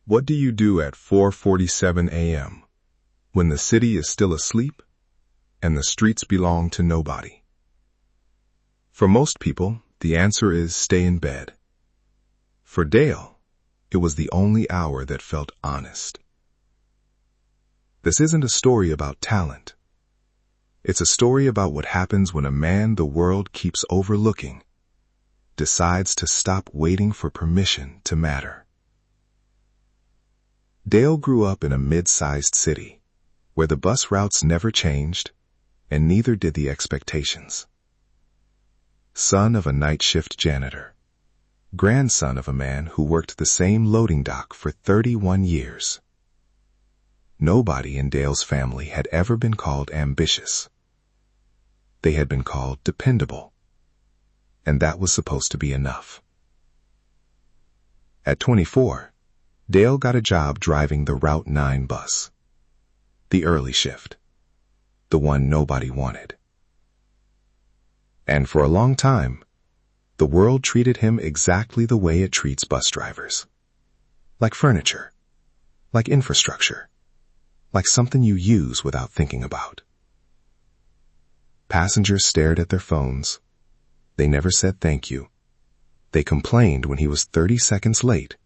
What do you do at 4:47 a.m. when the city is still asleep and the streets belong to nobody? For most people, the answer is stay in bed. For Dale, it was the only hour that felt honest. This isn't a story about talent. It's a story about what happens when a man the world keeps overlooking decides to stop waiting for permission to matter. Dale grew up in a mid-sized city where the bus routes never changed and neither did the expectations. Son of a night shift janitor, grandson of a man who worked the same loading dock for 31 years. Nobody in Dale's family had ever been called ambitious. They had been called dependable, and that was supposed to be enough. At 24, Dale got a job driving the Route 9 bus, the early shift, the one nobody wanted. And for a long time, the world treated him exactly the way it treats bus drivers. Like furniture, like infrastructure, like something you use without thinking about. Passengers stared at their phones. They never said thank you. They complained when he was 30 seconds late,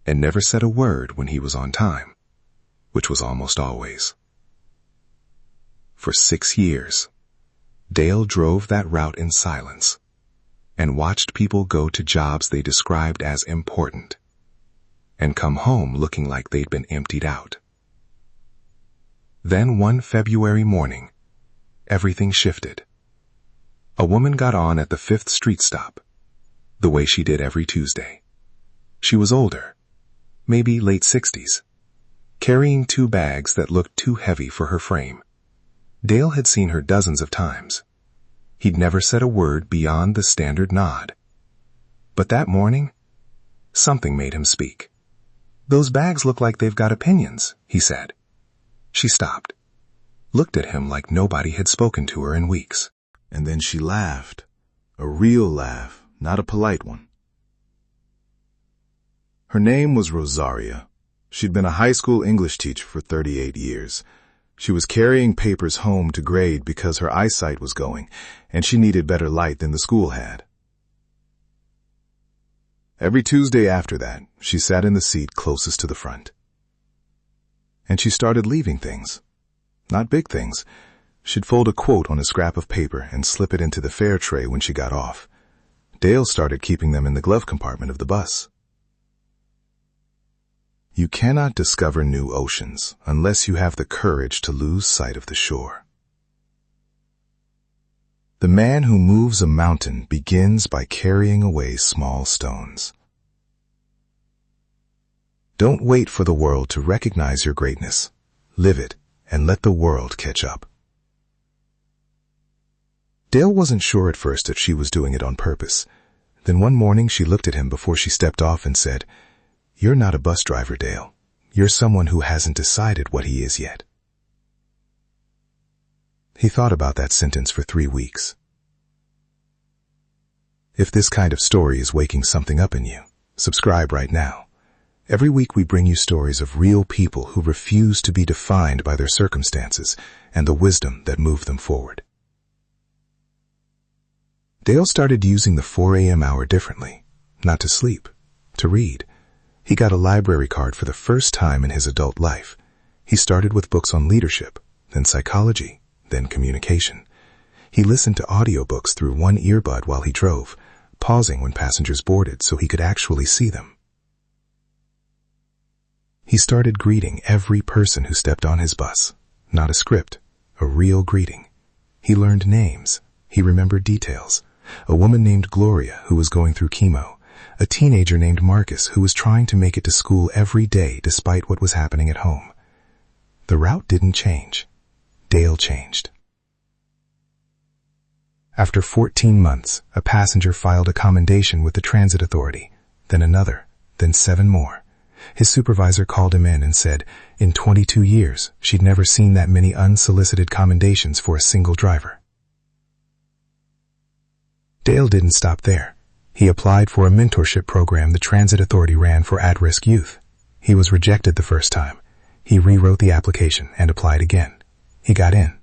and never said a word when he was on time, which was almost always. For 6 years, Dale drove that route in silence and watched people go to jobs they described as important and come home looking like they'd been emptied out. Then one February morning, everything shifted. A woman got on at the 5th Street stop, the way she did every Tuesday. She was older, maybe late 60s, carrying 2 bags that looked too heavy for her frame. Dale had seen her dozens of times. He'd never said a word beyond the standard nod. But that morning, something made him speak. "Those bags look like they've got opinions," he said. She stopped, looked at him like nobody had spoken to her in weeks. And then she laughed. A real laugh, not a polite one. Her name was Rosaria. She'd been a high school English teacher for 38 years. She was carrying papers home to grade because her eyesight was going, and she needed better light than the school had. Every Tuesday after that, she sat in the seat closest to the front. And she started leaving things. Not big things. She'd fold a quote on a scrap of paper and slip it into the fare tray when she got off. Dale started keeping them in the glove compartment of the bus. You cannot discover new oceans unless you have the courage to lose sight of the shore. The man who moves a mountain begins by carrying away small stones. Don't wait for the world to recognize your greatness. Live it and let the world catch up. Dale wasn't sure at first if she was doing it on purpose. Then one morning she looked at him before she stepped off and said, "You're not a bus driver, Dale. You're someone who hasn't decided what he is yet." He thought about that sentence for 3 weeks. If this kind of story is waking something up in you, subscribe right now. Every week we bring you stories of real people who refuse to be defined by their circumstances and the wisdom that moved them forward. Dale started using the 4 a.m. hour differently, not to sleep, to read. He got a library card for the first time in his adult life. He started with books on leadership, then psychology, then communication. He listened to audiobooks through one earbud while he drove, pausing when passengers boarded so he could actually see them. He started greeting every person who stepped on his bus, not a script, a real greeting. He learned names. He remembered details. A woman named Gloria who was going through chemo. A teenager named Marcus who was trying to make it to school every day despite what was happening at home. The route didn't change. Dale changed. After 14 months, a passenger filed a commendation with the transit authority, then another, then 7 more. His supervisor called him in and said, in 22 years, she'd never seen that many unsolicited commendations for a single driver. Dale didn't stop there. He applied for a mentorship program the transit authority ran for at-risk youth. He was rejected the first time. He rewrote the application and applied again. He got in.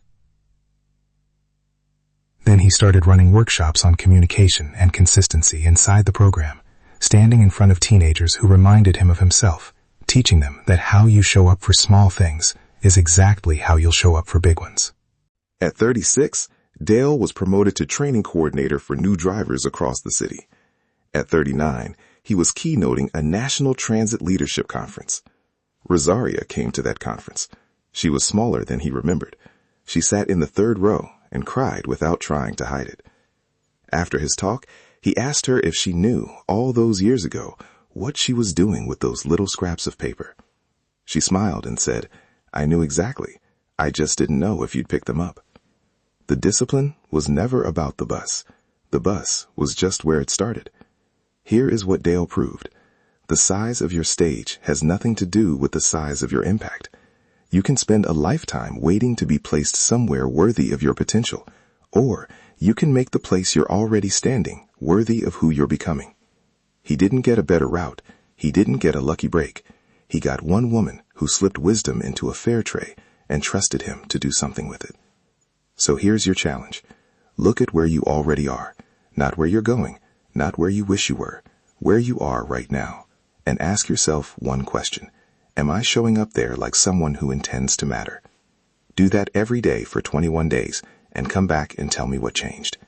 Then he started running workshops on communication and consistency inside the program, standing in front of teenagers who reminded him of himself, teaching them that how you show up for small things is exactly how you'll show up for big ones. At 36, Dale was promoted to training coordinator for new drivers across the city. At 39, he was keynoting a national transit leadership conference. Rosaria came to that conference. She was smaller than he remembered. She sat in the third row and cried without trying to hide it. After his talk, he asked her if she knew, all those years ago, what she was doing with those little scraps of paper. She smiled and said, "I knew exactly. I just didn't know if you'd pick them up." The discipline was never about the bus. The bus was just where it started. Here is what Dale proved. The size of your stage has nothing to do with the size of your impact. You can spend a lifetime waiting to be placed somewhere worthy of your potential, or you can make the place you're already standing worthy of who you're becoming. He didn't get a better route. He didn't get a lucky break. He got one woman who slipped wisdom into a fair tray and trusted him to do something with it. So here's your challenge. Look at where you already are, not where you're going, not where you wish you were, where you are right now, and ask yourself one question. Am I showing up there like someone who intends to matter? Do that every day for 21 days and come back and tell me what changed.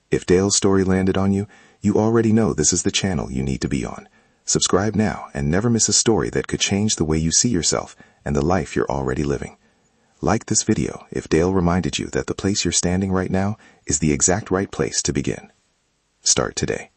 If Dale's story landed on you, you already know this is the channel you need to be on. Subscribe now and never miss a story that could change the way you see yourself and the life you're already living. Like this video if Dale reminded you that the place you're standing right now is the exact right place to begin. Start today.